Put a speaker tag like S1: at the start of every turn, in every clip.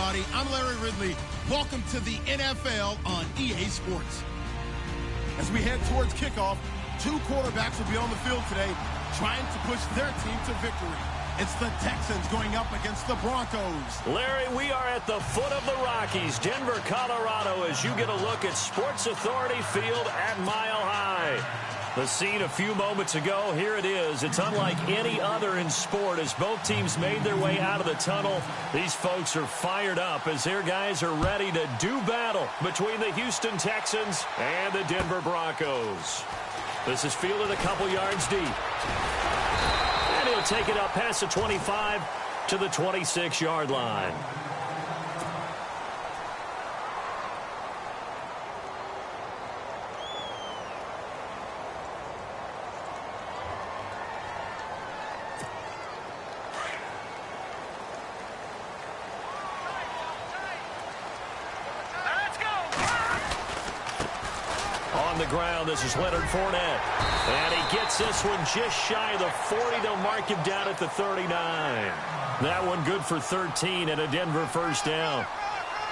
S1: everybody. I'm Larry Ridley. Welcome to the NFL on EA Sports. As we head towards kickoff, two quarterbacks will be on the field today trying to push their team to victory. It's the Texans going up against the Broncos.
S2: Larry, we are at the foot of the Rockies, Denver, Colorado, as you get a look at Sports Authority Field at Mile High. The scene a few moments ago, here it is. It's unlike any other in sport as both teams made their way out of the tunnel. These folks are fired up as their guys are ready to do battle between the Houston Texans and the Denver Broncos. This is fielded a couple yards deep. And he'll take it up past the 25 to the 26-yard line. On the ground, this is Leonard Fournette. And he gets this one just shy of the 40. They'll mark him down at the 39. That one good for 13 and a Denver first down.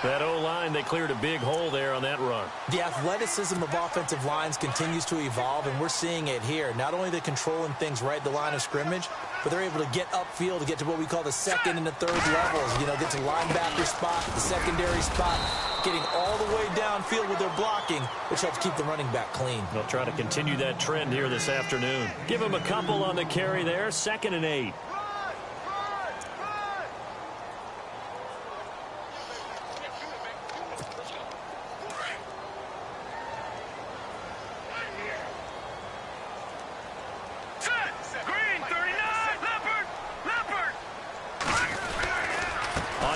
S2: That O-line, they cleared a big hole there on that run.
S3: The athleticism of offensive lines continues to evolve, and we're seeing it here. Not only are they controlling things right at the line of scrimmage, but they're able to get upfield to get to what we call the second and the third levels. You know, get to linebacker spot, the secondary spot, getting all the way downfield with their blocking, which helps keep the running back clean.
S2: They'll try to continue that trend here this afternoon. Give them a couple on the carry there, 2nd and 8.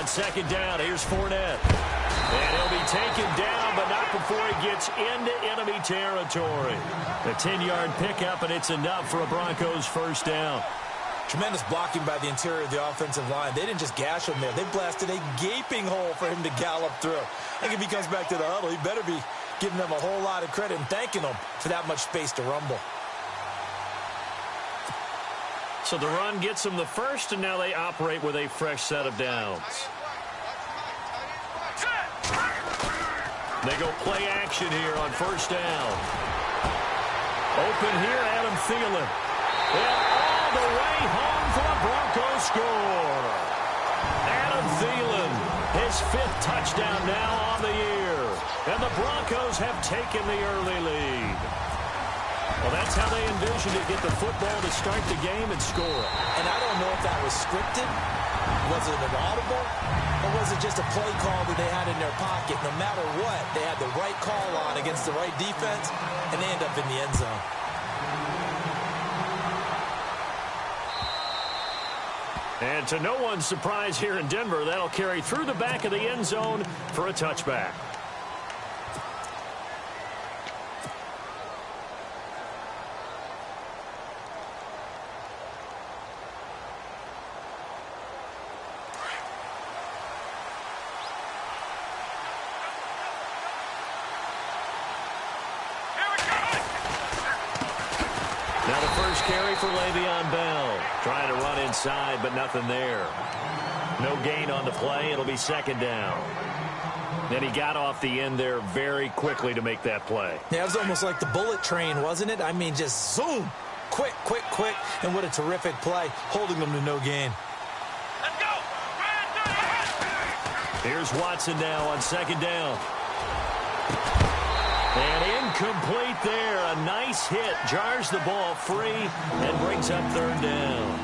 S2: Second down, here's Fournette. And he'll be taken down, but not before he gets into enemy territory. A 10-yard pickup, and it's enough for a Broncos first down.
S3: Tremendous blocking by the interior of the offensive line. They didn't just gash him there. They blasted a gaping hole for him to gallop through. I think if he comes back to the huddle, he better be giving them a whole lot of credit and thanking them for that much space to rumble.
S2: So the run gets them the first, and now they operate with a fresh set of downs. They go play action here on first down. Open here, Adam Thielen. And all the way home for a Broncos score. Adam Thielen, his 5th touchdown now on the year. And the Broncos have taken the early lead. Well, that's how they envisioned it, get the football to start the game and score.
S3: And I don't know if that was scripted. Was it an audible? Or was it just a play call that they had in their pocket? No matter what, they had the right call on against the right defense, and they end up in the end zone.
S2: And to no one's surprise here in Denver, that'll carry through the back of the end zone for a touchback. Now the first carry for Le'Veon Bell. Trying to run inside, but nothing there. No gain on the play. It'll be 2nd down. Then he got off the end there very quickly to make that play.
S3: Yeah, it was almost like the bullet train, wasn't it? I mean, just zoom. Quick, quick, quick. And what a terrific play, holding them to no gain.
S4: Let's go.
S2: Here's Watson now on 2nd down. And incomplete there. A nice hit. Jars the ball free and brings up 3rd down.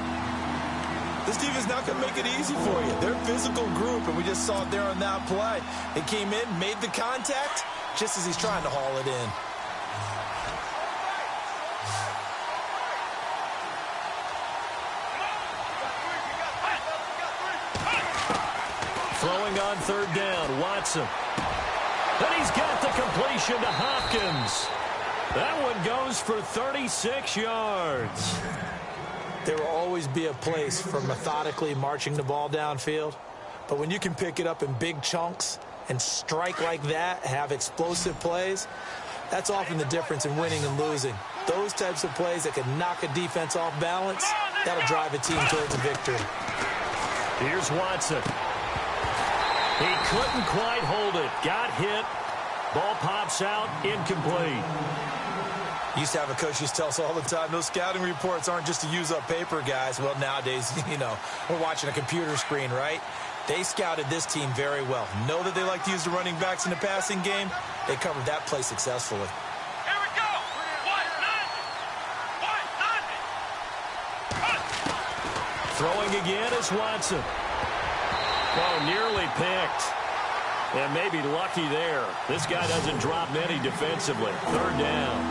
S3: This defense not going to make it easy for you. They're a physical group, and we just saw it there on that play. They came in, made the contact, just as he's trying to haul it in.
S2: Throwing on 3rd down, Watson. And he's got the completion to Hopkins. That one goes for 36 yards.
S3: There will always be a place for methodically marching the ball downfield. But when you can pick it up in big chunks and strike like that, have explosive plays, that's often the difference in winning and losing. Those types of plays that can knock a defense off balance, that'll drive a team towards a victory.
S2: Here's Watson. He couldn't quite hold it. Got hit. Ball pops out. Incomplete.
S3: Used to have a coach used to tell us all the time, those scouting reports aren't just to use up paper, guys. Well, nowadays, we're watching a computer screen, right? They scouted this team very well. Know that they like to use the running backs in the passing game. They covered that play successfully.
S4: Here we go.
S2: Throwing again is Watson. Oh, nearly picked. And maybe lucky there. This guy doesn't drop many defensively. Third down.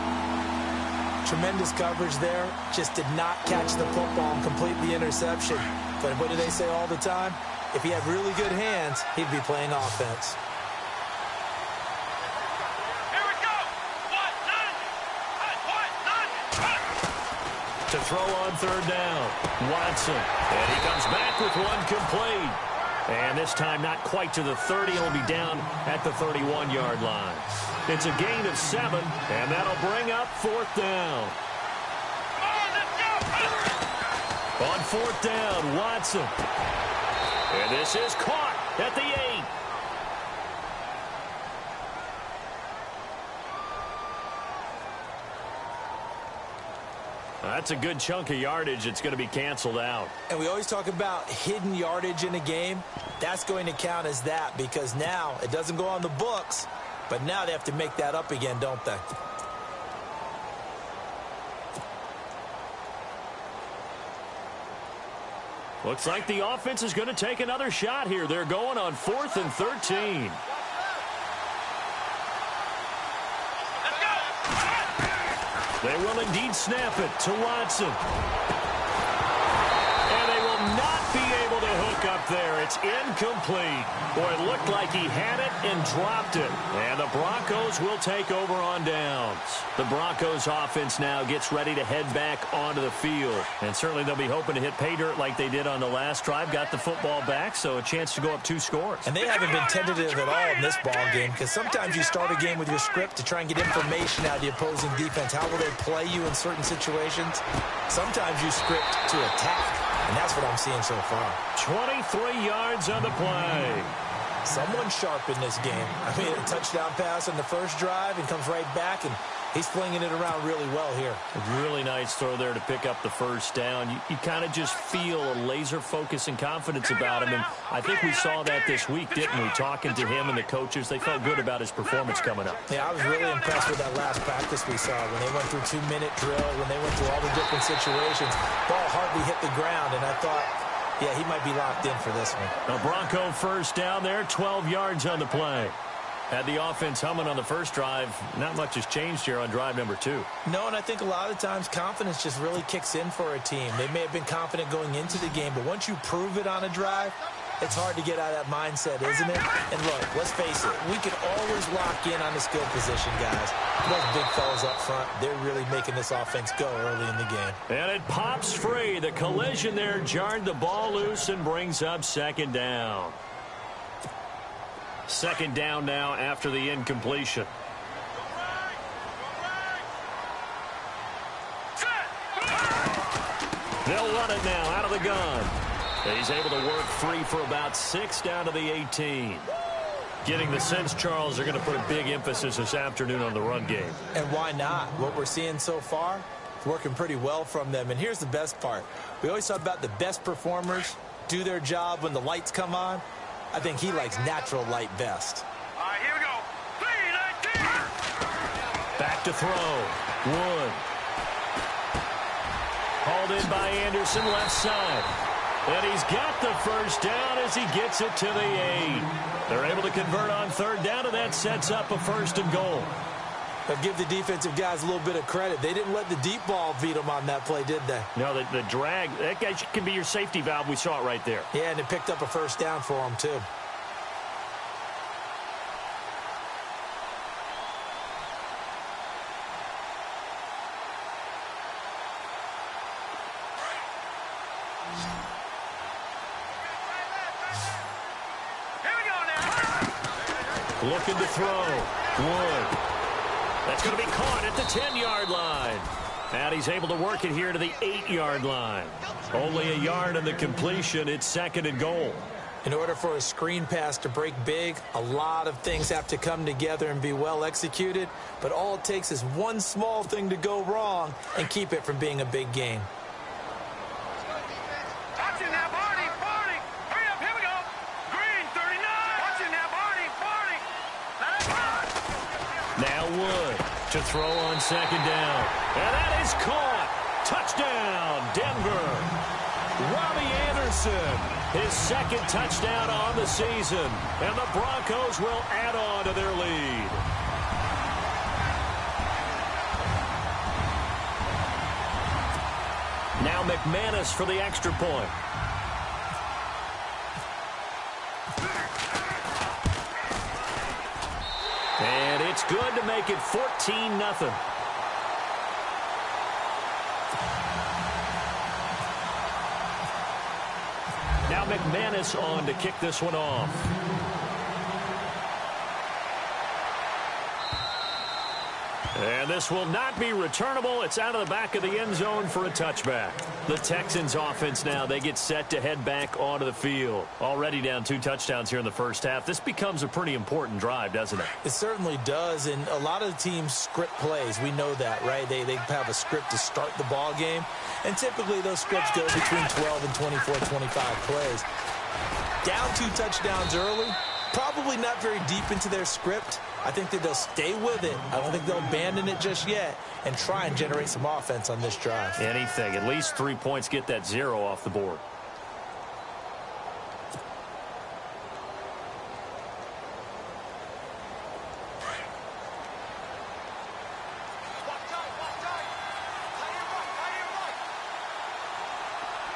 S3: Tremendous coverage there. Just did not catch the football and complete the interception. But what do they say all the time? If he had really good hands, he'd be playing offense.
S4: Here we go.
S2: To throw on third down. Watson. And he comes back with one complete. And this time not quite to the 30. He'll be down at the 31-yard line. It's a gain of 7, and that'll bring up fourth down. On fourth down, Watson. And this is caught at the 8. That's a good chunk of yardage. It's going to be canceled out.
S3: And we always talk about hidden yardage in a game. That's going to count as that because now it doesn't go on the books, but now they have to make that up again, don't they?
S2: Looks like the offense is going to take another shot here. They're going on 4th and 13. They will indeed snap it to Watson. And they will not be able to hook up there. It's incomplete. Boy, it looked like he had it and dropped it. And the Broncos will take over on downs. The Broncos offense now gets ready to head back onto the field. And certainly they'll be hoping to hit pay dirt like they did on the last drive. Got the football back, so a chance to go up 2 scores.
S3: And they haven't been tentative at all in this ball game because sometimes you start a game with your script to try and get information out of the opposing defense. How will they play you in certain situations? Sometimes you script to attack. And that's what I'm seeing so far.
S2: 23 yards on the play.
S3: Someone sharp in this game. I mean, a touchdown pass on the first drive and comes right back, and he's flinging it around really well here.
S2: A really nice throw there to pick up the first down. You kind of just feel a laser focus and confidence about him, and I think we saw that this week, didn't we? Talking to him and the coaches, they felt good about his performance coming up.
S3: Yeah, I was really impressed with that last practice we saw when they went through 2-minute drill, when they went through all the different situations. Ball hardly hit the ground, and I thought, yeah, he might be locked in for this one.
S2: A Bronco first down there, 12 yards on the play. Had the offense humming on the first drive. Not much has changed here on drive number 2.
S3: No, and I think a lot of times confidence just really kicks in for a team. They may have been confident going into the game, but once you prove it on a drive, it's hard to get out of that mindset, isn't it? And look, let's face it, we can always lock in on the skill position, guys. Those big fellas up front, they're really making this offense go early in the game.
S2: And it pops free. The collision there jarred the ball loose and brings up second down. Second down now after the incompletion. They'll run it now out of the gun. He's able to work free for about 6 down to the 18. Getting the sense, Charles, they're going to put a big emphasis this afternoon on the run game.
S3: And why not? What we're seeing so far, it's working pretty well from them. And here's the best part. We always talk about the best performers do their job when the lights come on. I think he likes natural light best.
S4: All right, here we go. 3-19.
S2: Back to throw. Wood. Hauled in by Anderson, left side. And he's got the first down as he gets it to the 8. They're able to convert on third down, and that sets up a 1st and goal.
S3: But give the defensive guys a little bit of credit. They didn't let the deep ball beat them on that play, did they?
S2: No, the drag, that guy can be your safety valve. We saw it right there.
S3: Yeah, and it picked up a first down for them, too.
S2: Looking to throw. Wood. That's going to be caught at the 10-yard line. And he's able to work it here to the 8-yard line. Only a yard on the completion. It's 2nd and goal.
S3: In order for a screen pass to break big, a lot of things have to come together and be well executed, but all it takes is one small thing to go wrong and keep it from being a big game.
S4: Watching that body, 40. Hurry up, here we go. Green, 39. Watching that body, 40.
S2: Now Wood to throw on second down. And that is caught. Touchdown, Denver. Robbie Anderson, his second touchdown on the season. And the Broncos will add on to their lead. Now McManus for the extra point. And it's good to make it 14-0. Now McManus on to kick this one off. And this will not be returnable. It's out of the back of the end zone for a touchback. The Texans offense now, they get set to head back onto the field. Already down 2 touchdowns here in the first half. This becomes a pretty important drive, doesn't it?
S3: It certainly does, and a lot of the teams script plays. We know that, right? They have a script to start the ball game, and typically those scripts go between 12 and 24, 25 plays. Down 2 touchdowns early, probably not very deep into their script. I think that they'll stay with it. I don't think they'll abandon it just yet and try and generate some offense on this drive.
S2: Anything. At least 3 points, get that 0 off the board.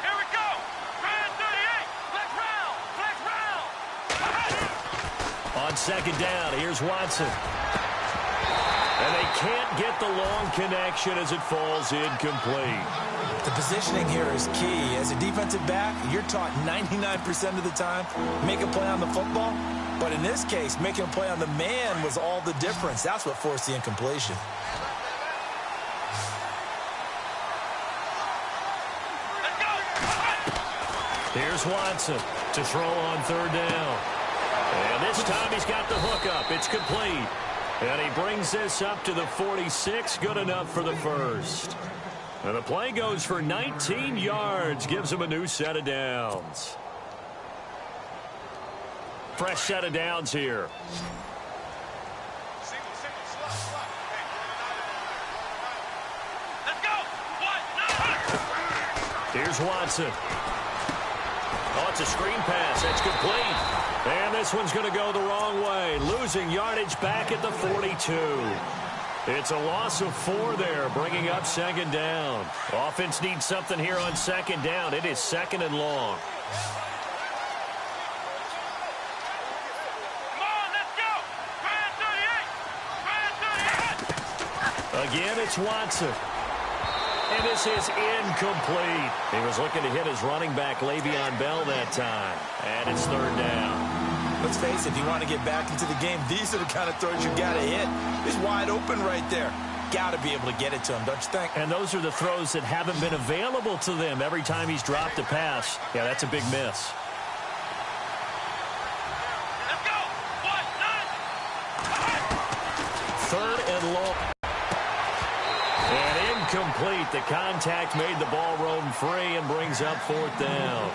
S4: Here we go. Grand 38. Flex round.
S2: On second down, here's Watson. And they can't get the long connection as it falls incomplete.
S3: The positioning here is key. As a defensive back, you're taught 99% of the time, make a play on the football. But in this case, making a play on the man was all the difference. That's what forced the incompletion.
S4: Let's go.
S2: Here's Watson to throw on third down. And this time he's got the hook up. It's complete. And he brings this up to the 46. Good enough for the first. And the play goes for 19 yards. Gives him a new set of downs. Fresh set of downs here.
S4: Let's go. 1, 9.
S2: Here's Watson. Oh, it's a screen pass. That's complete. And this one's going to go the wrong way. Losing yardage back at the 42. It's a loss of 4 there, bringing up second down. Offense needs something here on second down. It is second and long.
S4: Come on, let's go. Grand 38. Grand 38.
S2: Again, it's Watson. And this is incomplete. He was looking to hit his running back, Le'Veon Bell, that time. And it's third down.
S3: Let's face it, if you want to get back into the game, these are the kind of throws you got to hit. He's wide open right there. Got to be able to get it to him, don't you think?
S2: And those are the throws that haven't been available to them every time he's dropped a pass. Yeah, that's a big miss.
S4: Let's go. 1, 9.
S2: Third and long. And incomplete. The contact made the ball roam free and brings up fourth down.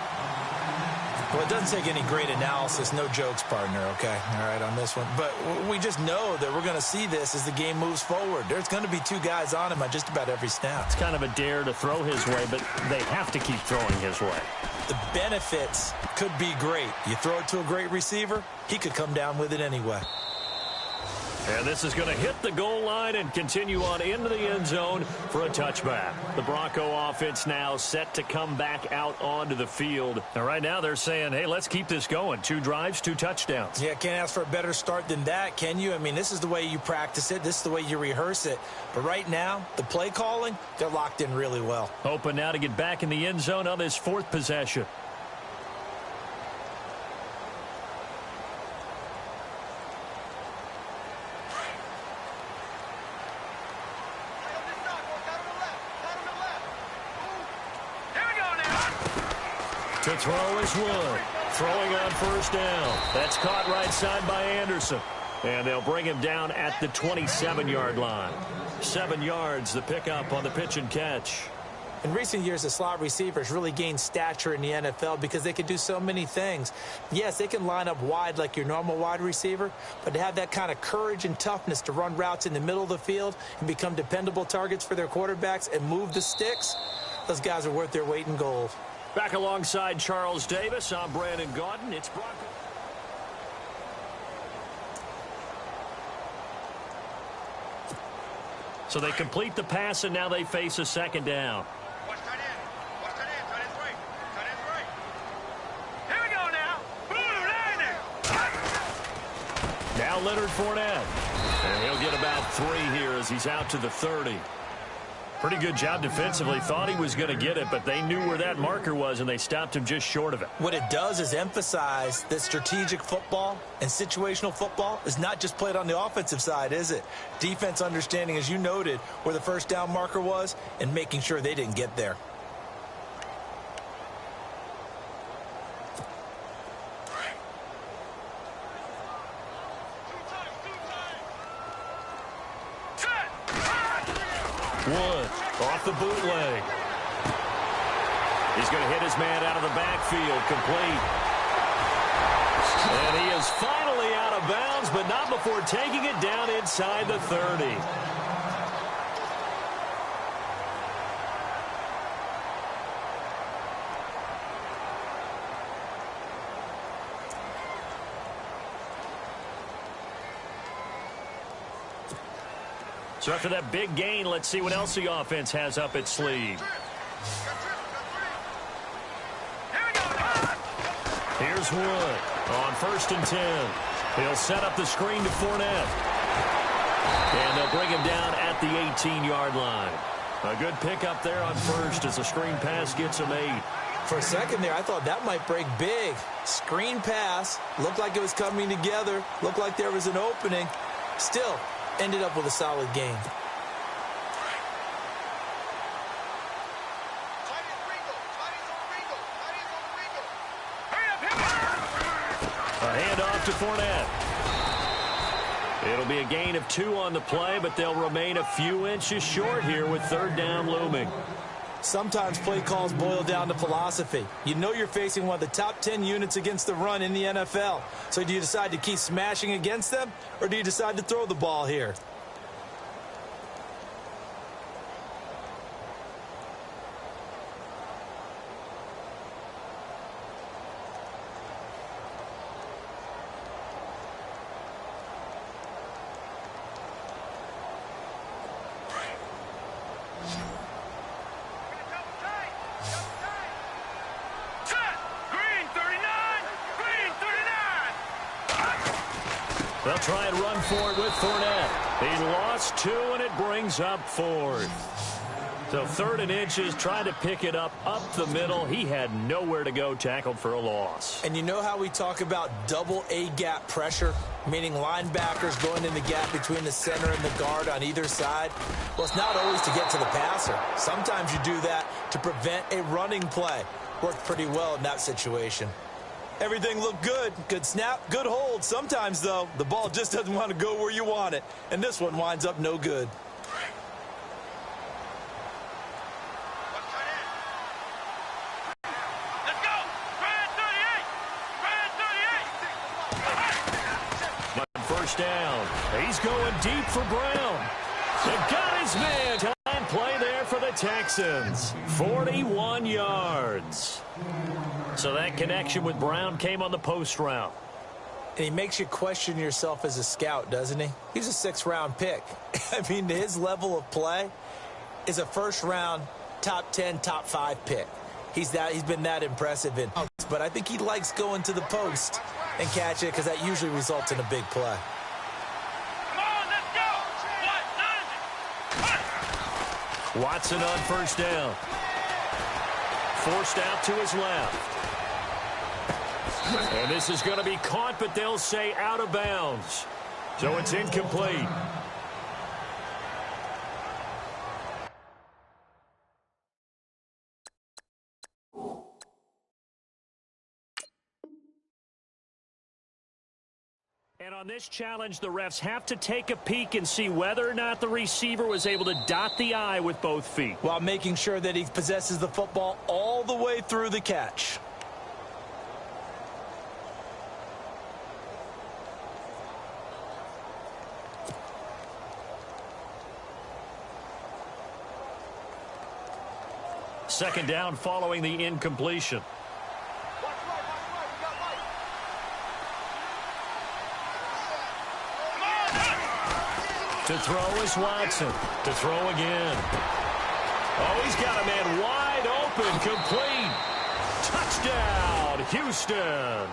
S3: Well, it doesn't take any great analysis. No jokes, partner, okay? All right, on this one. But we just know that we're going to see this as the game moves forward. There's going to be 2 guys on him on just about every snap.
S2: It's kind of a dare to throw his way, but they have to keep throwing his way.
S3: The benefits could be great. You throw it to a great receiver, he could come down with it anyway.
S2: And this is going to hit the goal line and continue on into the end zone for a touchback. The Bronco offense now set to come back out onto the field. And right now they're saying, hey, let's keep this going. 2 drives, 2 touchdowns.
S3: Yeah, can't ask for a better start than that, can you? I mean, this is the way you practice it. This is the way you rehearse it. But right now, the play calling, they're locked in really well.
S2: Hoping now to get back in the end zone on this 4th possession. To To throw is Wood. Throwing on first down. That's caught right side by Anderson. And they'll bring him down at the 27-yard line. 7 yards, the pickup on the pitch and catch.
S3: In recent years, the slot receivers really gained stature in the NFL because they can do so many things. Yes, they can line up wide like your normal wide receiver, but to have that kind of courage and toughness to run routes in the middle of the field and become dependable targets for their quarterbacks and move the sticks, those guys are worth their weight in gold.
S2: Back alongside Charles Davis, I'm Brandon Gaudin. It's Brock. So they complete the pass, and now they face a second down. Now Leonard Fournette. And he'll get about 3 here as he's out to the 30. Pretty good job defensively. Thought he was going to get it, but they knew where that marker was, and they stopped him just short of it.
S3: What it does is emphasize that strategic football and situational football is not just played on the offensive side, is it? Defense understanding, as you noted, where the first down marker was and making sure they didn't get there.
S2: Wood off the bootleg. He's going to hit his man out of the backfield, complete. And he is finally out of bounds, but not before taking it down inside the 30. So after that big gain, let's see what else the offense has up its sleeve. Here's Wood on 1st and 10. He'll set up the screen to Fournette. And they'll bring him down at the 18-yard line. A good pickup there on first as the screen pass gets him 8.
S3: For a second there, I thought that might break big. Screen pass. Looked like it was coming together. Looked like there was an opening. Still, ended up with a solid game.
S2: A handoff to Fournette. It'll be a gain of 2 on the play, but they'll remain a few inches short here with 3rd down looming.
S3: Sometimes play calls boil down to philosophy. You know you're facing one of the top 10 units against the run in the NFL. So do you decide to keep smashing against them, or do you decide to throw the ball here?
S2: They'll try and run for it with Fournette. He lost 2, and it brings up 4th. So 3rd and inches, trying to pick it up the middle. He had nowhere to go, tackled for a loss.
S3: And you know how we talk about double A-gap pressure, meaning linebackers going in the gap between the center and the guard on either side? Well, it's not always to get to the passer. Sometimes you do that to prevent a running play. Worked pretty well in that situation. Everything looked good. Good snap, good hold. Sometimes, though, the ball just doesn't want to go where you want it. And this one winds up no good.
S4: Let's go! Brand 38! Brand 38!
S2: On 1st down, he's going deep for Brown. And got his man. Time play there for the Texans. 41 yards. So that connection with Brown came on the post route.
S3: And he makes you question yourself as a scout, doesn't he? He's a 6th-round pick. I mean, his level of play is a 1st-round, top 10, top 5 pick. He's been that impressive in. But I think he likes going to the post and catching it because that usually results in a big play.
S4: Come on, let's go! What?
S2: Watson on 1st down. Forced out to his left. And this is going to be caught, but they'll say out of bounds. So it's incomplete. And on this challenge, the refs have to take a peek and see whether or not the receiver was able to dot the I with both feet,
S3: while making sure that he possesses the football all the way through the catch.
S2: Second down following the incompletion. To throw is Watson. To throw again. Oh, he's got a man wide open. Complete. Touchdown, Houston.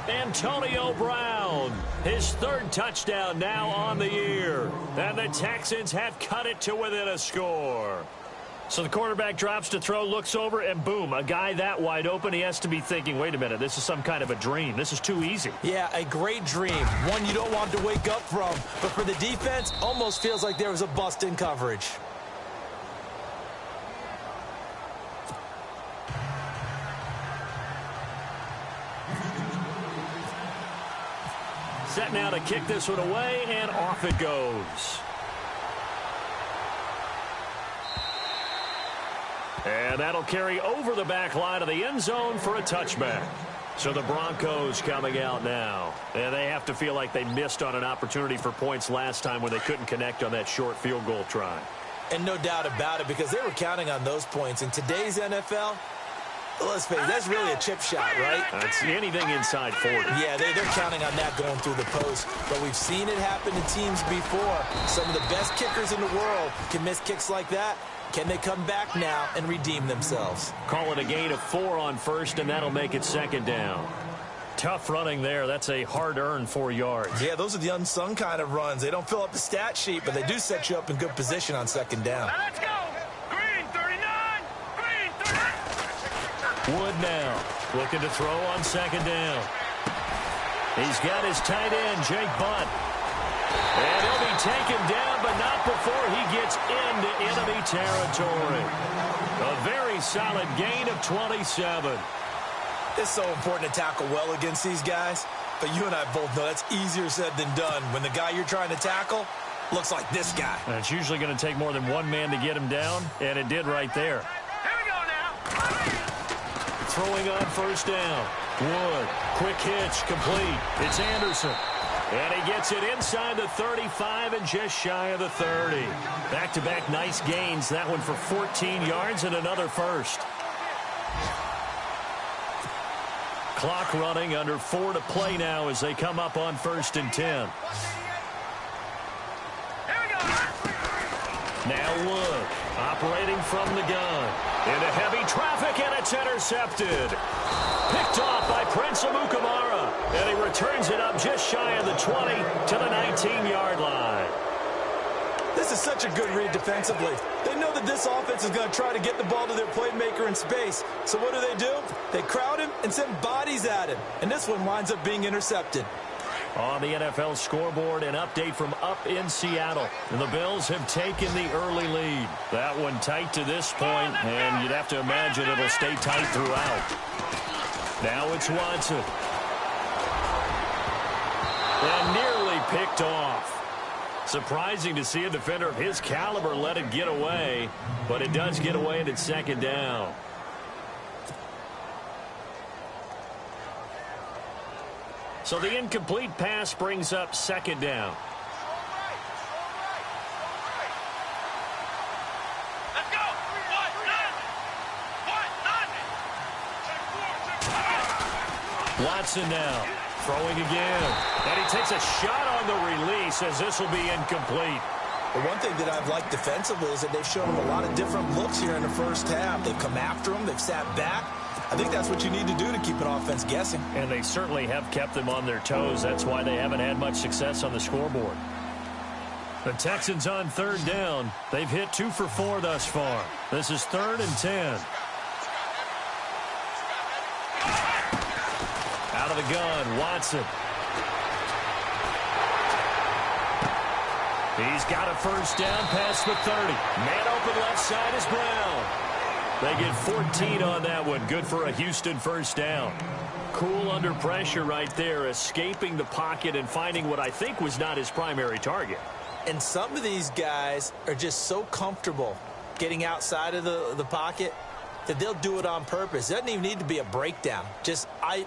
S2: Antonio Brown, his third touchdown now on the year. And the Texans have cut it to within a score. So the quarterback drops to throw, looks over, and boom, a guy that wide open, he has to be thinking, wait a minute, this is some kind of a dream. This is too easy.
S3: Yeah, a great dream. One you don't want to wake up from. But for the defense, almost feels like there was a bust in coverage.
S2: Set now to kick this one away, and off it goes. And that'll carry over the back line of the end zone for a touchback. So the Broncos coming out now. And they have to feel like they missed on an opportunity for points last time when they couldn't connect on that short field goal try.
S3: And no doubt about it, because they were counting on those points. In today's NFL, let's face it, that's really a chip shot, right?
S2: That's anything inside 40.
S3: Yeah, they're counting on that going through the post. But we've seen it happen to teams before. Some of the best kickers in the world can miss kicks like that. Can they come back now and redeem themselves?
S2: Call it a gain of 4 on first, and that'll make it second down. Tough running there. That's a hard-earned 4 yards.
S3: Yeah, those are the unsung kind of runs. They don't fill up the stat sheet, but they do set you up in good position on second down.
S4: Now let's go. Green 39. Green 39.
S2: Wood now looking to throw on second down. He's got his tight end, Jake Butt. And he'll be taken down, but not before he gets into enemy territory. A very solid gain of 27.
S3: It's so important to tackle well against these guys, but you and I both know that's easier said than done when the guy you're trying to tackle looks like this guy.
S2: And it's usually going to take more than one man to get him down, and it did right there.
S4: Here we go now.
S2: Throwing on first down. Wood, quick hitch, complete. It's Anderson. And he gets it inside the 35 and just shy of the 30. Back-to-back nice gains. That one for 14 yards and another first. Clock running, under 4 to play now as they come up on 1st and 10.
S4: Here we go.
S2: Now Wood, operating from the gun. Into heavy traffic, and it's intercepted. Picked off by Prince Amukamara. And he returns it up just shy of the 20 to the 19-yard line.
S3: This is such a good read defensively. They know that this offense is going to try to get the ball to their playmaker in space. So what do? They crowd him and send bodies at him. And this one winds up being intercepted.
S2: On the NFL scoreboard, an update from up in Seattle. And the Bills have taken the early lead. That one tight to this point, and you'd have to imagine it'll stay tight throughout. Now it's Watson. And nearly picked off. Surprising to see a defender of his caliber let it get away, but it does get away and it's second down. So the incomplete pass brings up second down.
S4: Let's go.
S2: Watson now throwing again. And he takes a shot on the release as this will be incomplete.
S3: The one thing that I've liked defensively is that they've shown him a lot of different looks here in the first half. They've come after him. They've sat back. I think that's what you need to do to keep an offense guessing.
S2: And they certainly have kept them on their toes. That's why they haven't had much success on the scoreboard. The Texans on third down. They've hit 2 for 4 thus far. This is 3rd and 10. Out of the gun, Watson. He's got a first down past the 30. Man open left side is Brown. They get 14 on that one. Good for a Houston first down. Cool under pressure right there, escaping the pocket and finding what I think was not his primary target.
S3: And some of these guys are just so comfortable getting outside of the pocket that they'll do it on purpose. It doesn't even need to be a breakdown.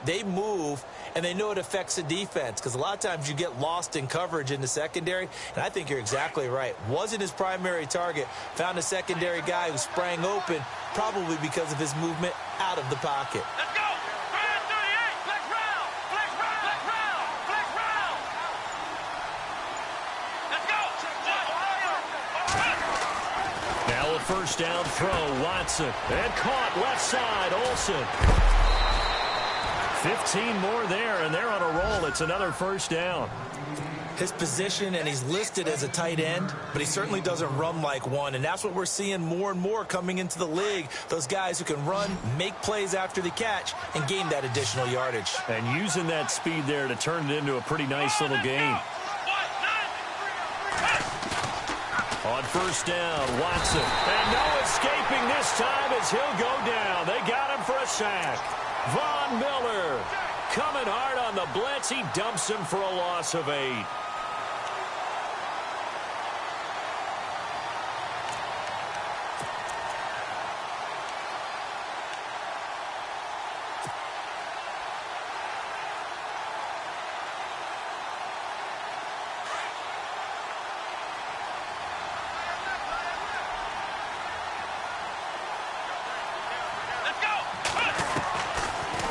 S3: They move, and they know it affects the defense, because a lot of times you get lost in coverage in the secondary, and I think you're exactly right. Wasn't his primary target. Found a secondary guy who sprang open, probably because of his movement out of the pocket.
S4: Let's go! 38! Flex round! Flex round! Flex round! Flex round! Let's go!
S2: Now a first down throw, Watson. And caught left side, Olsen. 15 more there, and they're on a roll. It's another first down.
S3: His position, and he's listed as a tight end, but he certainly doesn't run like one, and that's what we're seeing more and more coming into the league. Those guys who can run, make plays after the catch, and gain that additional yardage.
S2: And using that speed there to turn it into a pretty nice little game. On first down, Watson. And no escaping this time as he'll go down. They got him for a sack. Von Miller coming hard on the blitz. He dumps him for a loss of 8.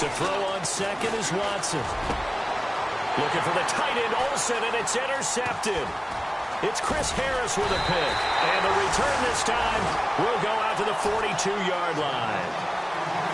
S2: To throw on second is Watson. Looking for the tight end, Olsen, and it's intercepted. It's Chris Harris with a pick. And the return this time will go out to the 42-yard line.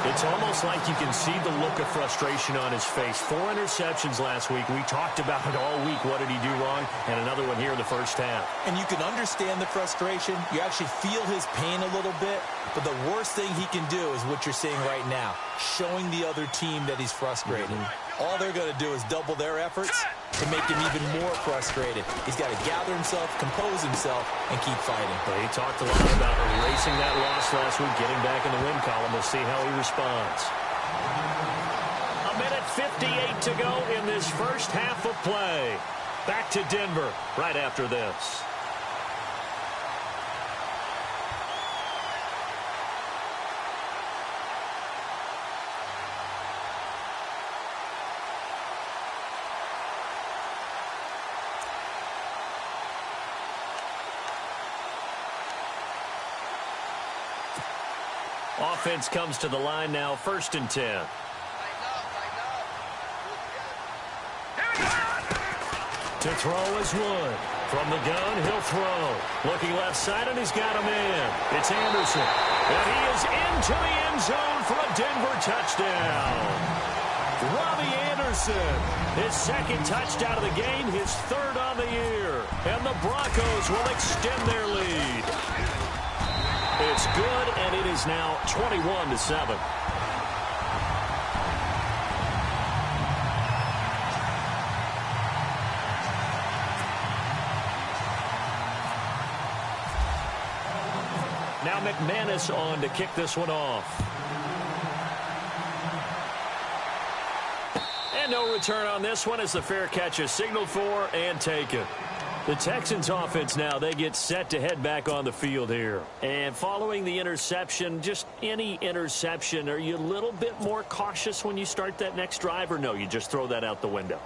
S2: It's almost like you can see the look of frustration on his face. 4 interceptions last week. We talked about it all week. What did he do wrong? And another one here in the first half.
S3: And you can understand the frustration. You actually feel his pain a little bit. But the worst thing he can do is what you're seeing right now, showing the other team that he's frustrated. All they're going to do is double their efforts to make him even more frustrated. He's got to gather himself, compose himself, and keep fighting.
S2: Well, he talked a lot about erasing that loss last week, getting back in the win column. We'll see how he responds. A minute 58 to go in this first half of play. Back to Denver right after this. Offense comes to the line now, 1st and 10. To throw is Wood. From the gun, he'll throw. Looking left side, and he's got a man. It's Anderson. And he is into the end zone for a Denver touchdown. Robbie Anderson, his 2nd touchdown of the game, his 3rd on the year. And the Broncos will extend their lead. It's good, and it is now 21-7. Now McManus on to kick this one off. And no return on this one as the fair catch is signaled for and taken. The Texans offense now, they get set to head back on the field here. And following the interception, just any interception, are you a little bit more cautious when you start that next drive, or no, you just throw that out the window?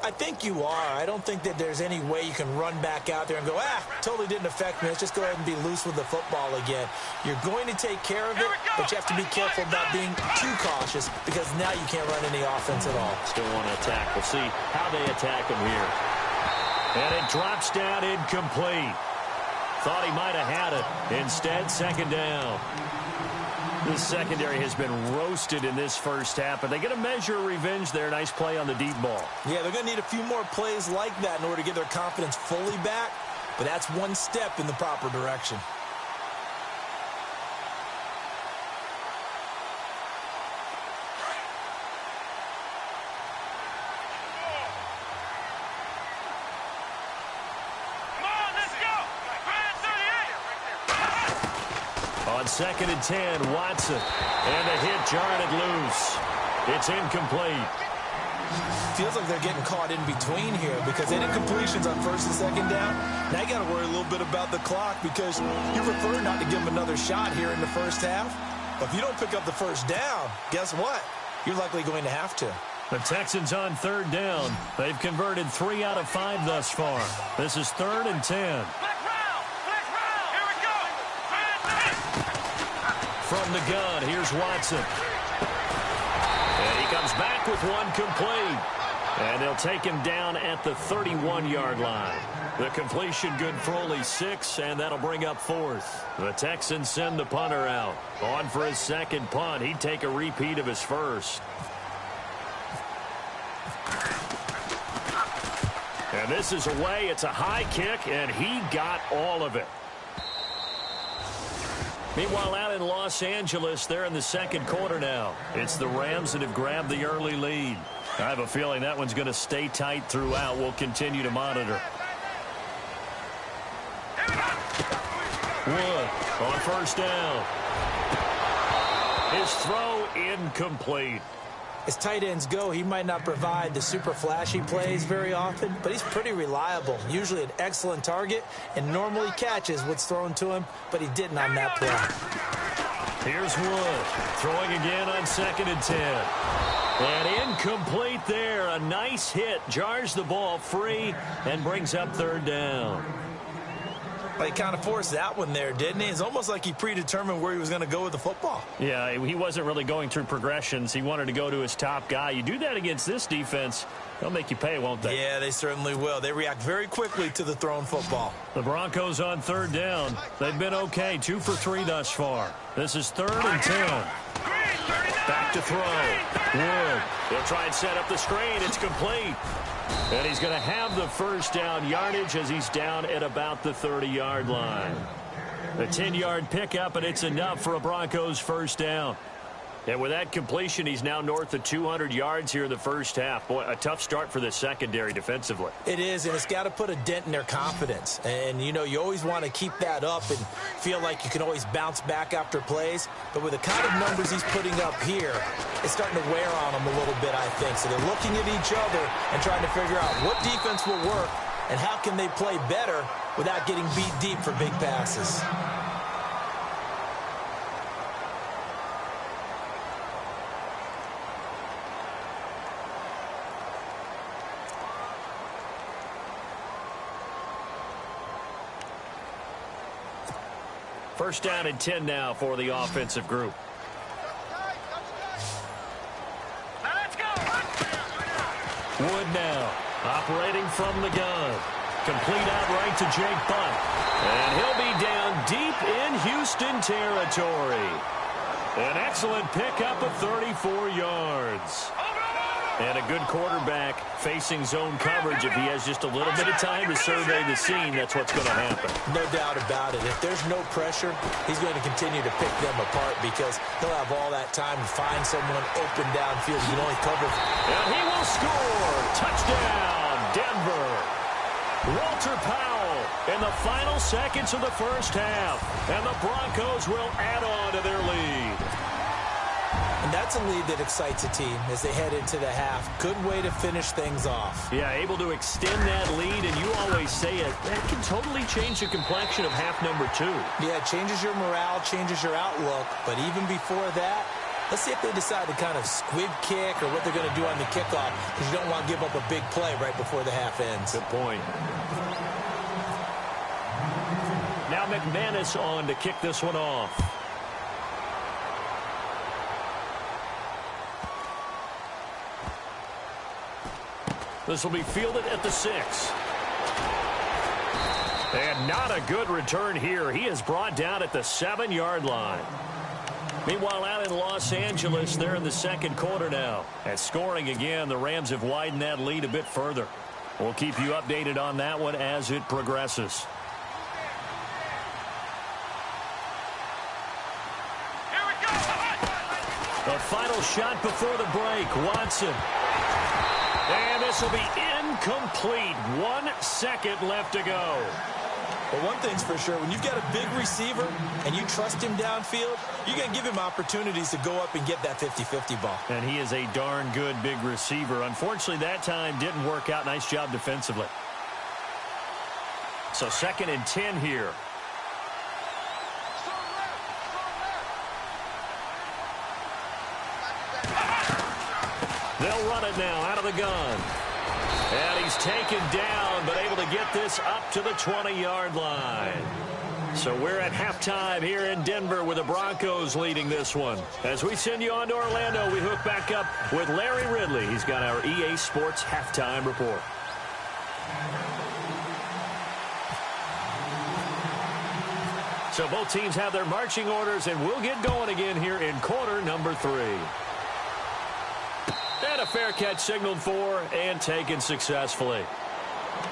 S3: I think you are. I don't think that there's any way you can run back out there and go, totally didn't affect me. Let's just go ahead and be loose with the football again. You're going to take care of it, but you have to be careful about being too cautious because now you can't run any offense at all.
S2: Still want to attack. We'll see how they attack him here. And it drops down incomplete. Thought he might have had it. Instead, 2nd down. This secondary has been roasted in this first half, but they get a measure of revenge there. Nice play on the deep ball.
S3: Yeah, they're going to need a few more plays like that in order to get their confidence fully back, but that's one step in the proper direction.
S2: On 2nd and 10, Watson. And the hit jarred it loose. It's incomplete.
S3: Feels like they're getting caught in between here because any completions on 1st and 2nd down, now you got to worry a little bit about the clock because you prefer not to give them another shot here in the 1st half. But if you don't pick up the 1st down, guess what? You're likely going to have to.
S2: The Texans on 3rd down. They've converted 3 out of 5 thus far. This is 3rd and 10.
S4: Here we go.
S2: From the gun, here's Watson. And he comes back with one complete. And they'll take him down at the 31-yard line. The completion good for only 6, and that'll bring up 4th. The Texans send the punter out. On for his 2nd punt. He'd take a repeat of his 1st. And this is away. It's a high kick, and he got all of it. Meanwhile, out in Los Angeles, they're in the 2nd quarter now. It's the Rams that have grabbed the early lead. I have a feeling that one's going to stay tight throughout. We'll continue to monitor. Wood on 1st down. His throw incomplete.
S3: As tight ends go, he might not provide the super flashy plays very often, but he's pretty reliable. Usually an excellent target and normally catches what's thrown to him, but he didn't on that play.
S2: Here's Wood throwing again on 2nd and 10. And incomplete there. A nice hit. Jars the ball free and brings up 3rd down.
S3: Well, he kind of forced that one there, didn't he? It's almost like he predetermined where he was going to go with the football.
S2: Yeah, he wasn't really going through progressions. He wanted to go to his top guy. You do that against this defense, they'll make you pay, won't they?
S3: Yeah, they certainly will. They react very quickly to the thrown football.
S2: The Broncos on 3rd down. They've been okay, 2 for 3 thus far. This is 3rd and 10. Back to throw. Wood. He'll try and set up the screen. It's complete. And he's going to have the 1st down yardage as he's down at about the 30-yard line. A 10-yard pickup, and it's enough for a Broncos 1st down. And with that completion, he's now north of 200 yards here in the 1st half. Boy, a tough start for the secondary defensively.
S3: It is, and it's got to put a dent in their confidence. And, you know, you always want to keep that up and feel like you can always bounce back after plays. But with the kind of numbers he's putting up here, it's starting to wear on them a little bit, I think. So they're looking at each other and trying to figure out what defense will work and how can they play better without getting beat deep for big passes.
S2: First down and 10 now for the offensive group.
S4: Now let's go.
S2: Wood now operating from the gun. Complete out right to Jake Butt. And he'll be down deep in Houston territory. An excellent pickup of 34 yards. And a good quarterback facing zone coverage. If he has just a little bit of time to survey the scene, that's what's going to happen.
S3: No doubt about it. If there's no pressure, he's going to continue to pick them apart because he'll have all that time to find someone open downfield. He can only cover.
S2: And he will score. Touchdown, Denver. Walter Powell in the final seconds of the 1st half. And the Broncos will add on to their lead.
S3: And that's a lead that excites a team as they head into the half. Good way to finish things off.
S2: Yeah, able to extend that lead, and you always say it, that can totally change the complexion of half number 2.
S3: Yeah, it changes your morale, changes your outlook. But even before that, let's see if they decide to kind of squib kick or what they're going to do on the kickoff, because you don't want to give up a big play right before the half ends.
S2: Good point. Now McManus on to kick this one off. This will be fielded at the 6. And not a good return here. He is brought down at the 7-yard line. Meanwhile, out in Los Angeles, they're in the 2nd quarter now. And scoring again, the Rams have widened that lead a bit further. We'll keep you updated on that one as it progresses.
S4: Here we go.
S2: The final shot before the break, Watson. And this will be incomplete. 1 second left to go.
S3: But one thing's for sure, when you've got a big receiver and you trust him downfield, you're going to give him opportunities to go up and get that 50-50 ball.
S2: And he is a darn good big receiver. Unfortunately, that time didn't work out. Nice job defensively. So 2nd and 10 here. They'll run it now out of the gun. And he's taken down, but able to get this up to the 20-yard line. So we're at halftime here in Denver with the Broncos leading this one. As we send you on to Orlando, we hook back up with Larry Ridley. He's got our EA Sports halftime report. So both teams have their marching orders, and we'll get going again here in quarter number 3. And a fair catch signaled for and taken successfully.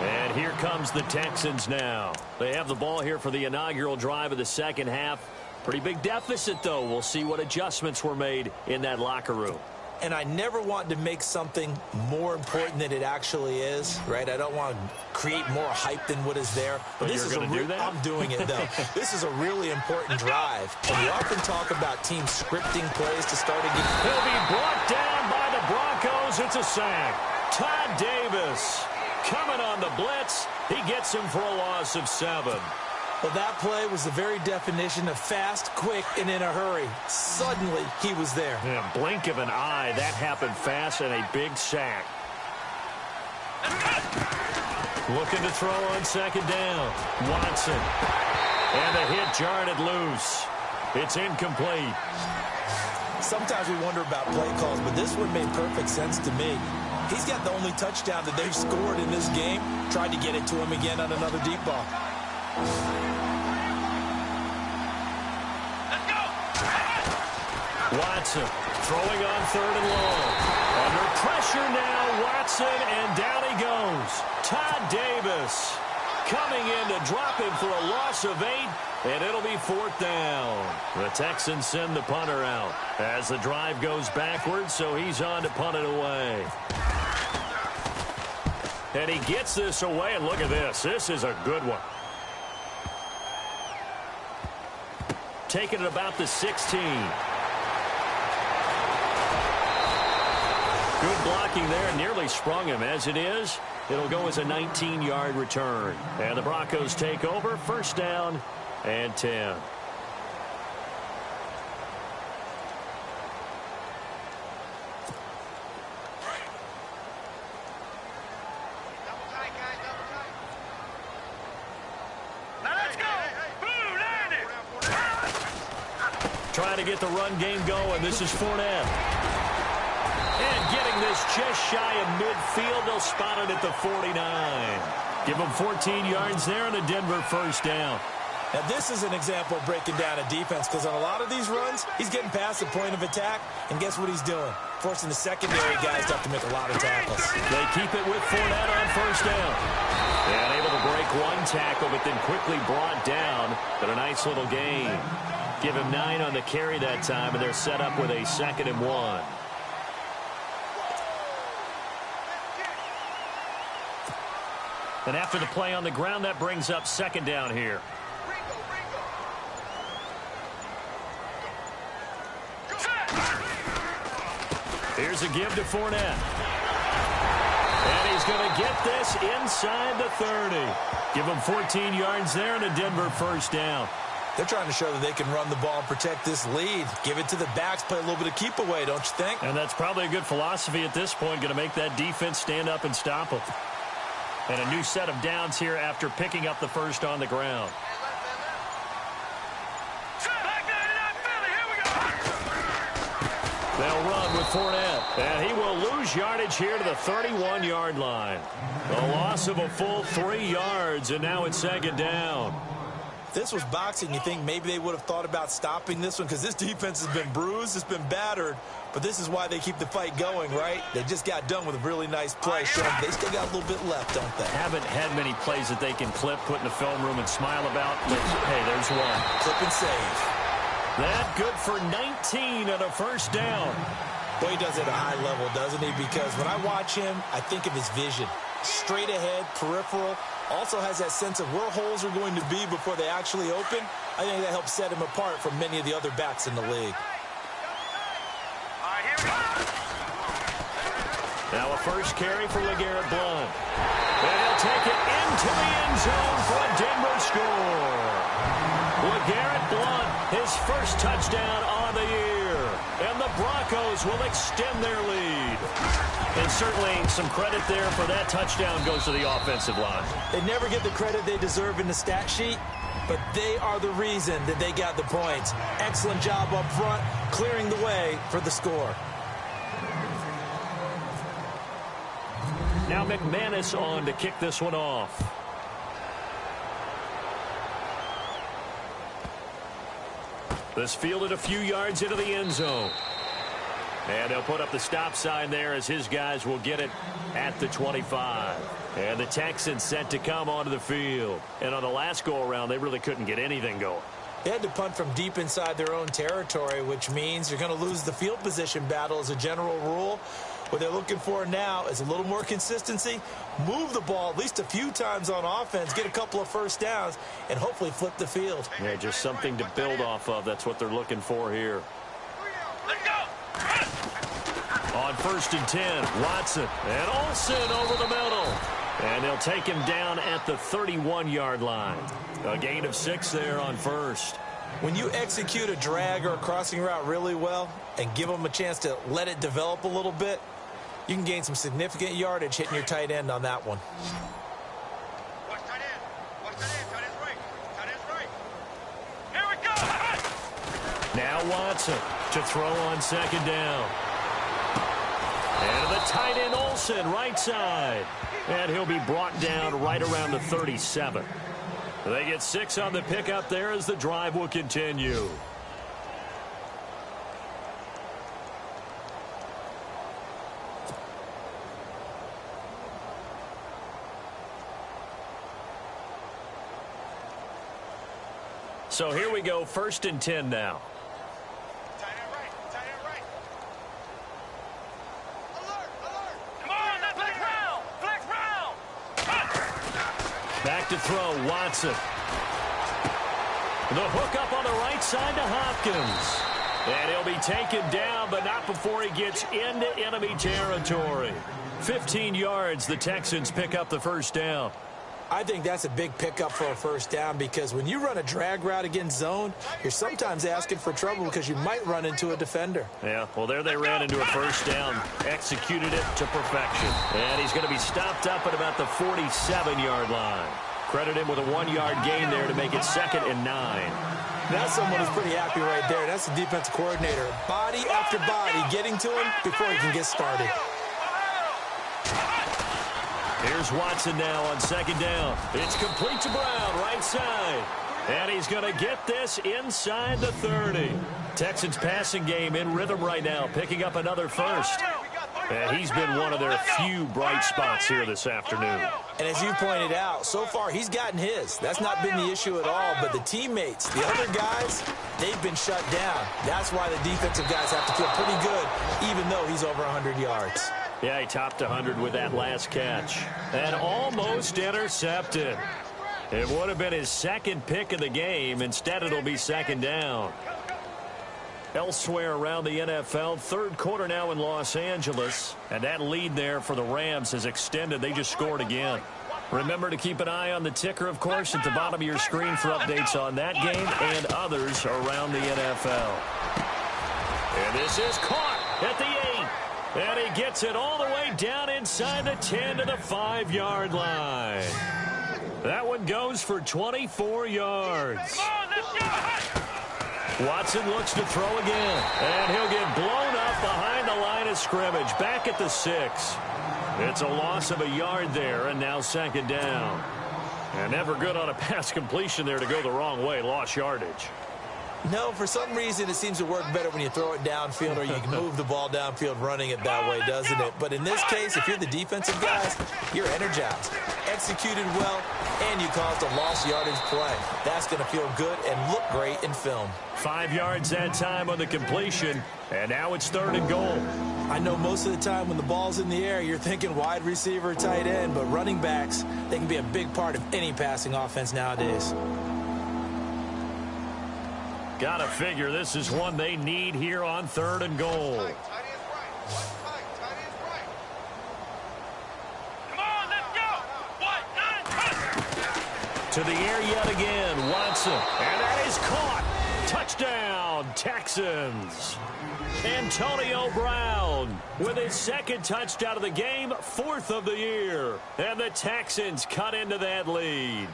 S2: And here comes the Texans now. They have the ball here for the inaugural drive of the second half. Pretty big deficit, though. We'll see what adjustments were made in that locker room.
S3: And I never want to make something more important than it actually is, right? I don't want to create more hype than what is there. But this is I'm doing it, though. This is a really important drive. And we often talk about teams scripting plays to start a game.
S2: He'll be brought down by the Broncos. It's a sack. Todd Davis coming on the blitz. He gets him for a loss of 7.
S3: Well, that play was the very definition of fast, quick, and in a hurry. Suddenly, he was there.
S2: In a blink of an eye, that happened fast and a big sack. Looking to throw on 2nd down. Watson. And the hit jarred it loose. It's incomplete.
S3: Sometimes we wonder about play calls, but this one made perfect sense to me. He's got the only touchdown that they've scored in this game. Tried to get it to him again on another deep ball.
S2: Watson throwing on 3rd and long. Under pressure now, Watson, and down he goes. Todd Davis coming in to drop him for a loss of 8, and it'll be 4th down. The Texans send the punter out as the drive goes backwards, so he's on to punt it away. And he gets this away, and look at this. This is a good one. Taking it about the 16. Good blocking there, nearly sprung him. As it is, it'll go as a 19-yard return. And the Broncos take over, 1st down and 10. Trying to get the run game going. This is Fournette. And getting this just shy of midfield. They'll spot it at the 49. Give him 14 yards there and a Denver 1st down.
S3: Now, this is an example of breaking down a defense, because on a lot of these runs, he's getting past the point of attack, and guess what he's doing? Forcing the secondary guys to have to make a lot of tackles.
S2: They keep it with Fournette on 1st down. And able to break one tackle, but then quickly brought down. But a nice little gain. Give him 9 on the carry that time, and they're set up with a 2nd and 1. And after the play on the ground, that brings up 2nd down here. Here's a give to Fournette. And he's going to get this inside the 30. Give him 14 yards there and a Denver 1st down.
S3: They're trying to show that they can run the ball and protect this lead. Give it to the backs, play a little bit of keep away, don't you think?
S2: And that's probably a good philosophy at this point, going to make that defense stand up and stop them. And a new set of downs here after picking up the 1st on the ground. They'll run with Fournette, and he will lose yardage here to the 31-yard line. A loss of a full 3 yards, and now it's 2nd down.
S3: If this was boxing, you think maybe they would have thought about stopping this one, because this defense has been bruised, it's been battered, but this is why they keep the fight going, right? They just got done with a really nice play, showing they still got a little bit left, don't they?
S2: Haven't had many plays that they can clip, put in the film room, and smile about, but hey, there's one.
S3: Clip and save.
S2: That good for 19 and a 1st down.
S3: Boy, he does it at a high level, doesn't he? Because when I watch him, I think of his vision. straight ahead, peripheral. Also has that sense of where holes are going to be before they actually open. I think that helps set him apart from many of the other backs in the league.
S4: All right, here we go.
S2: Now a first carry for LeGarrette Blount. And he'll take it into the end zone for a Denver score. LeGarrette Blount, his first touchdown on the year. And the Broncos will extend their lead. And certainly some credit there for that touchdown goes to the offensive line.
S3: They never get the credit they deserve in the stat sheet, but they are the reason that they got the points. Excellent job up front, clearing the way for the score.
S2: Now McManus on to kick this one off. This fielded a few yards into the end zone. And they'll put up the stop sign there as his guys will get it at the 25. And the Texans set to come onto the field. And on the last go-around, they really couldn't get anything going.
S3: They had to punt from deep inside their own territory, which means you're going to lose the field position battle as a general rule. What they're looking for now is a little more consistency, move the ball at least a few times on offense, get a couple of first downs, and hopefully flip the field.
S2: Yeah, just something to build off of. That's what they're looking for here.
S4: Let's go.
S2: On 1st and 10, Watson and Olsen over the middle. And they'll take him down at the 31-yard line. A gain of 6 there on first.
S3: When you execute a drag or a crossing route really well and give them a chance to let it develop a little bit, you can gain some significant yardage hitting your tight end on that one.
S4: Watch tight end. Watch tight end. Tight end's right. Tight end's right. Here we go.
S2: Now Watson to throw on 2nd down. And the tight end Olsen right side. And he'll be brought down right around the 37. They get 6 on the pickup there as the drive will continue. So here we go, 1st and 10 now.
S4: Tight end right. Tight end right. Alert. Alert. Come on. That's flex round. Flex round.
S2: Back to throw, Watson. The hook up on the right side to Hopkins. And he'll be taken down, but not before he gets into enemy territory. 15 yards, the Texans pick up the first down.
S3: I think that's a big pickup for a first down because when you run a drag route against zone, you're sometimes asking for trouble because you might run into a defender.
S2: Yeah, well, there they ran into a first down, executed it to perfection. And he's going to be stopped up at about the 47-yard line. Credit him with a 1-yard gain there to make it 2nd and 9.
S3: That's someone who's pretty happy right there. That's the defensive coordinator. Body after body getting to him before he can get started.
S2: Here's Watson now on 2nd down. It's complete to Brown, right side. And he's going to get this inside the 30. Texans passing game in rhythm right now, picking up another first. And he's been one of their few bright spots here this afternoon.
S3: And as you pointed out, so far he's gotten his. That's not been the issue at all. But the teammates, the other guys, they've been shut down. That's why the defensive guys have to feel pretty good, even though he's over 100 yards.
S2: Yeah, he topped 100 with that last catch. And almost intercepted. It would have been his 2nd pick of the game. Instead, it'll be 2nd down. Elsewhere around the NFL, 3rd quarter now in Los Angeles. And that lead there for the Rams has extended. They just scored again. Remember to keep an eye on the ticker, of course, at the bottom of your screen for updates on that game and others around the NFL. And this is caught at the 8. And he gets it all the way down inside the 10 to the 5-yard line. That one goes for 24 yards. Watson looks to throw again. And he'll get blown up behind the line of scrimmage. Back at the 6. It's a loss of a yard there, and now 2nd down. And never good on a pass completion there to go the wrong way. Lost yardage.
S3: No, for some reason it seems to work better when you throw it downfield or you can move the ball downfield running it that way, doesn't it? But in this case, if you're the defensive guys, you're energized, executed well, and you caused a lost yardage play. That's going to feel good and look great in film.
S2: 5 yards that time on the completion, and now it's 3rd and goal.
S3: I know most of the time when the ball's in the air, you're thinking wide receiver, tight end, but running backs, they can be a big part of any passing offense nowadays.
S2: Gotta figure this is one they need here on 3rd and goal.
S4: Tight end's right. Tight end's right. Come on, let's go. 1-9.
S2: To the air yet again, Watson. And that is caught. Touchdown, Texans. Antonio Brown with his 2nd touchdown of the game, 4th of the year. And the Texans cut into that lead.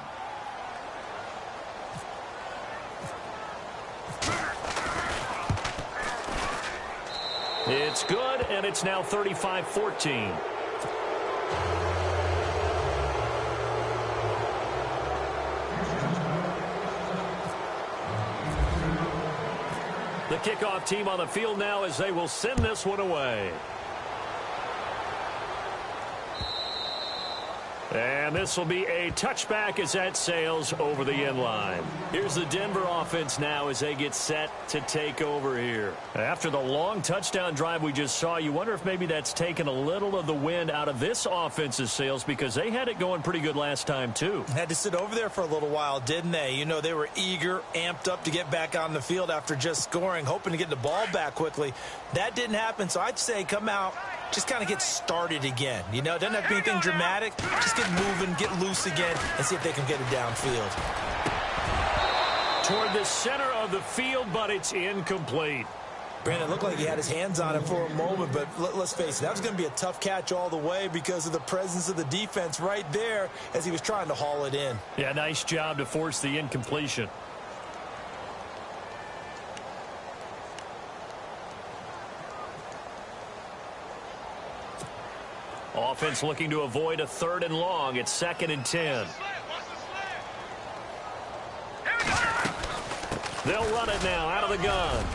S2: It's good, and it's now 35-14. The kickoff team on the field now as they will send this one away. And this will be a touchback as that sails over the end line. Here's the Denver offense now as they get set to take over here. After the long touchdown drive we just saw, you wonder if maybe that's taken a little of the wind out of this offense's sails because they had it going pretty good last time too.
S3: Had to sit over there for a little while, didn't they? You know, they were eager, amped up to get back on the field after just scoring, hoping to get the ball back quickly. That didn't happen, so I'd say come out, just kind of get started again. You know, it doesn't have to be anything dramatic. Just get moving, get loose again, and see if they can get it downfield.
S2: Toward the center of the field, but it's incomplete.
S3: Brandon, it looked like he had his hands on it for a moment, but let's face it, that was going to be a tough catch all the way because of the presence of the defense right there as he was trying to haul it in.
S2: Yeah, nice job to force the incompletion. Offense looking to avoid a 3rd and long. It's 2nd and 10. They'll run it now out of the gun.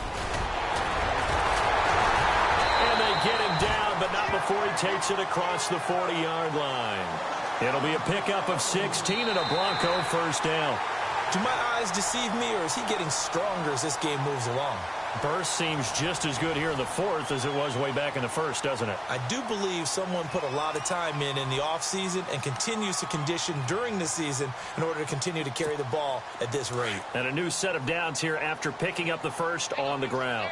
S2: And they get him down, but not before he takes it across the 40-yard line. It'll be a pickup of 16 and a Bronco first down.
S3: Do my eyes deceive me, or is he getting stronger as this game moves along?
S2: Burst seems just as good here in the 4th as it was way back in the 1st, doesn't it?
S3: I do believe someone put a lot of time in the offseason and continues to condition during the season in order to continue to carry the ball at this rate.
S2: And a new set of downs here after picking up the 1st on the ground.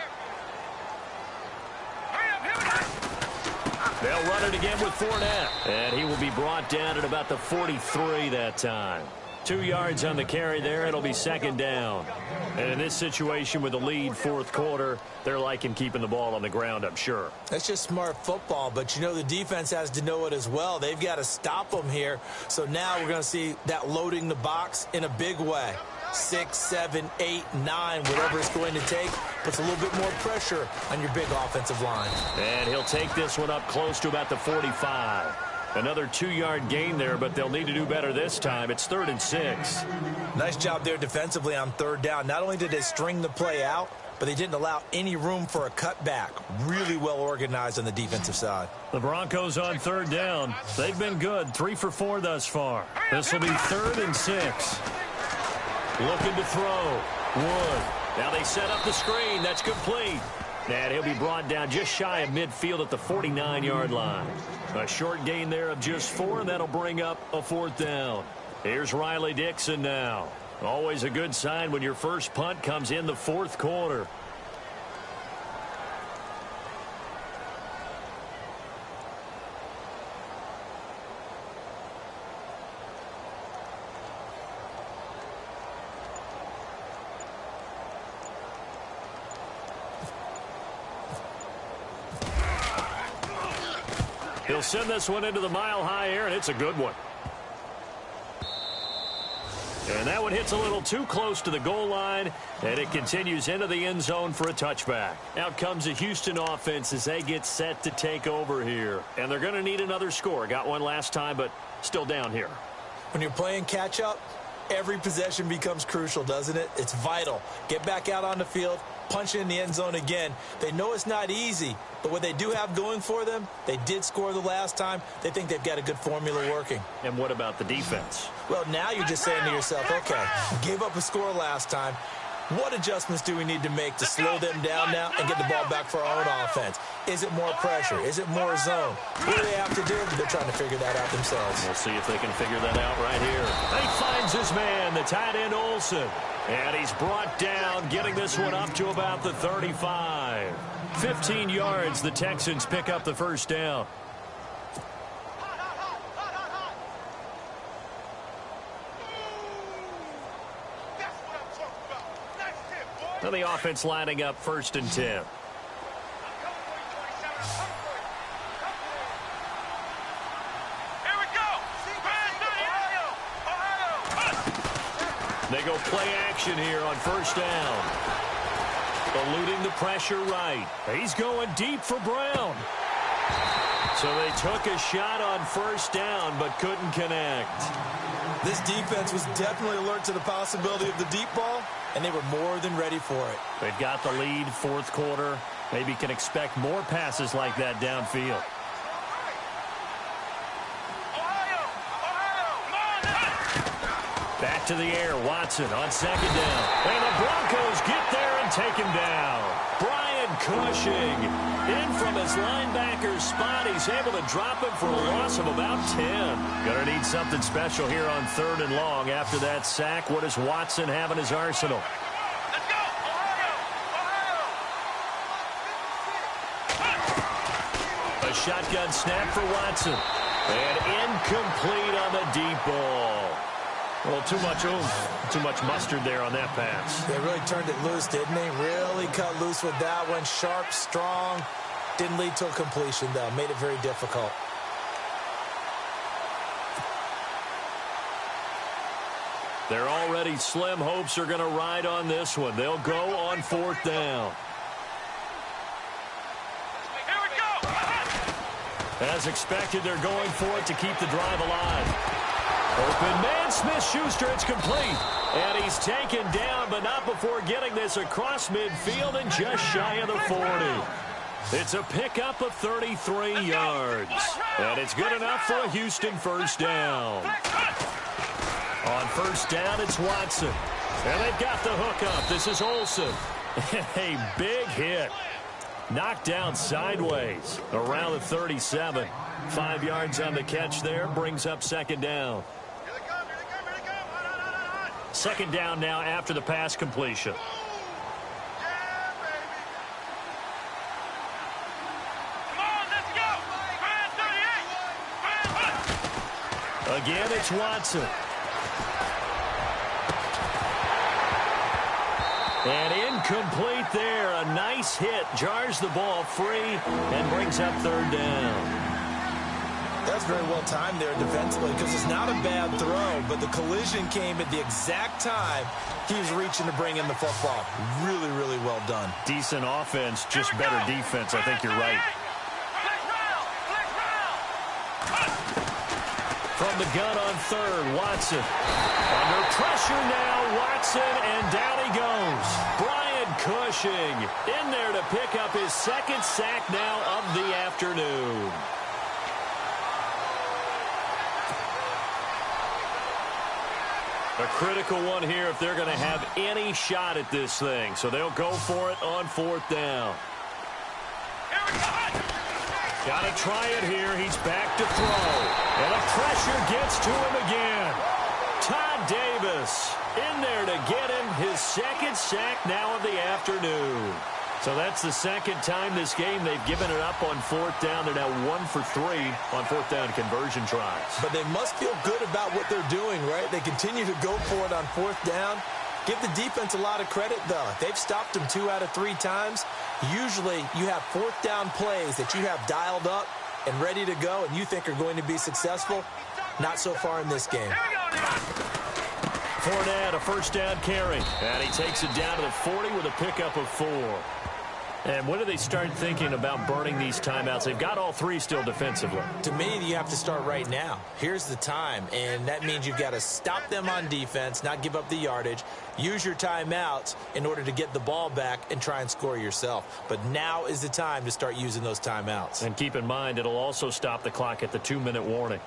S2: They'll run it again with Fournette. And he will be brought down at about the 43 that time. 2 yards on the carry there. It'll be 2nd down. And in this situation with the lead 4th quarter, they're liking keeping the ball on the ground, I'm sure.
S3: That's just smart football, but you know the defense has to know it as well. They've got to stop them here. So now we're going to see that loading the box in a big way. 6, 7, 8, 9, whatever it's going to take, puts a little bit more pressure on your big offensive line.
S2: And he'll take this one up close to about the 45. Another 2-yard gain there, but they'll need to do better this time. It's 3rd and 6.
S3: Nice job there defensively on 3rd down. Not only did they string the play out, but they didn't allow any room for a cutback. Really well organized on the defensive side.
S2: The Broncos on 3rd down. They've been good. 3 for 4 thus far. This will be 3rd and 6. Looking to throw. Wood. Now they set up the screen. That's complete. And he'll be brought down just shy of midfield at the 49-yard line. A short gain there of just 4, and that'll bring up a 4th down. Here's Riley Dixon now. Always a good sign when your first punt comes in the 4th quarter. He'll send this one into the mile-high air, and it's a good one. And that one hits a little too close to the goal line, and it continues into the end zone for a touchback. Out comes the Houston offense as they get set to take over here. And they're going to need another score. Got one last time, but still down here.
S3: When you're playing catch-up, every possession becomes crucial, doesn't it? It's vital. Get back out on the field, punch it in the end zone again. They know it's not easy, but what they do have going for them, they did score the last time. They think they've got a good formula working.
S2: And what about the defense?
S3: Well, now you're just saying to yourself, okay, gave up a score last time. What adjustments do we need to make to slow them down now and get the ball back for our own offense? Is it more pressure? Is it more zone? What do they have to do? They're trying to figure that out themselves.
S2: We'll see if they can figure that out right here. He finds his man, the tight end Olsen. And he's brought down, getting this one up to about the 35. 15 yards, the Texans pick up the first down. Now the offense lining up 1st and 10. They go play action here on 1st down. Eluding the pressure right. He's going deep for Brown. So they took a shot on 1st down but couldn't connect.
S3: This defense was definitely alert to the possibility of the deep ball, and they were more than ready for it.
S2: They've got the lead, 4th quarter. Maybe can expect more passes like that downfield. Back to the air, Watson on 2nd down. And the Broncos get there and take him down. Brian Cushing in from his linebacker spot. He's able to drop him for a loss of about 10. Gonna need something special here on 3rd and long after that sack. What does Watson have in his arsenal?
S4: Let's go!
S2: A shotgun snap for Watson. And incomplete on the deep ball. Well, too much oomph, too much mustard there on that pass.
S3: They really turned it loose, didn't they? Really cut loose with that one. Sharp, strong. Didn't lead to a completion, though. Made it very difficult.
S2: Their already slim hopes are going to ride on this one. They'll go on 4th down.
S4: Here we go!
S2: As expected, they're going for it to keep the drive alive. Open man, Smith-Schuster, it's complete. And he's taken down, but not before getting this across midfield and just shy of the 40. It's a pickup of 33 yards. And it's good enough for a Houston 1st down. On 1st down, it's Watson. And they've got the hook up. This is Olsen. A big hit. Knocked down sideways around the 37. 5 yards on the catch there. Brings up 2nd down. 2nd down now after the pass completion. Again, it's Watson. And incomplete there. A nice hit. Jars the ball free and brings up 3rd down.
S3: That's very well timed there defensively because it's not a bad throw, but the collision came at the exact time he was reaching to bring in the football. Really, really well done.
S2: Decent offense, just better defense. I think you're right. From the gun on 3rd, Watson. Under pressure now, Watson, and down he goes. Brian Cushing in there to pick up his 2nd sack now of the afternoon. A critical one here if they're going to have any shot at this thing. So they'll go for it on 4th down. Got to try it here. He's back to throw. And the pressure gets to him again. Todd Davis in there to get him his 2nd sack now of the afternoon. So that's the 2nd time this game they've given it up on 4th down. They're now 1 for 3 on 4th down conversion tries.
S3: But they must feel good about what they're doing, right? They continue to go for it on 4th down. Give the defense a lot of credit, though. They've stopped them 2 out of 3 times. Usually you have 4th down plays that you have dialed up and ready to go and you think are going to be successful. Not so far in this game.
S2: Fournette, a 1st down carry. And he takes it down to the 40 with a pickup of 4. And when do they start thinking about burning these timeouts? They've got all 3 still defensively.
S3: To me, you have to start right now. Here's the time, and that means you've got to stop them on defense, not give up the yardage, use your timeouts in order to get the ball back and try and score yourself. But now is the time to start using those timeouts.
S2: And keep in mind, it'll also stop the clock at the 2-minute warning.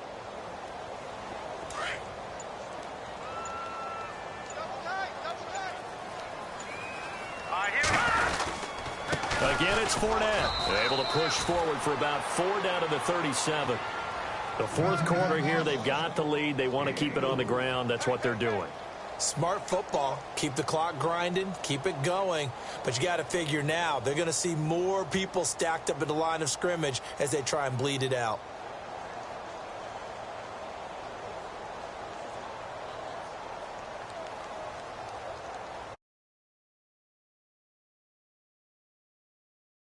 S2: Again, it's Fournette. They're able to push forward for about 4 down to the 37. The fourth quarter here, they've got the lead. They want to keep it on the ground. That's what they're doing.
S3: Smart football. Keep the clock grinding. Keep it going. But you got to figure now, they're going to see more people stacked up at the line of scrimmage as they try and bleed it out.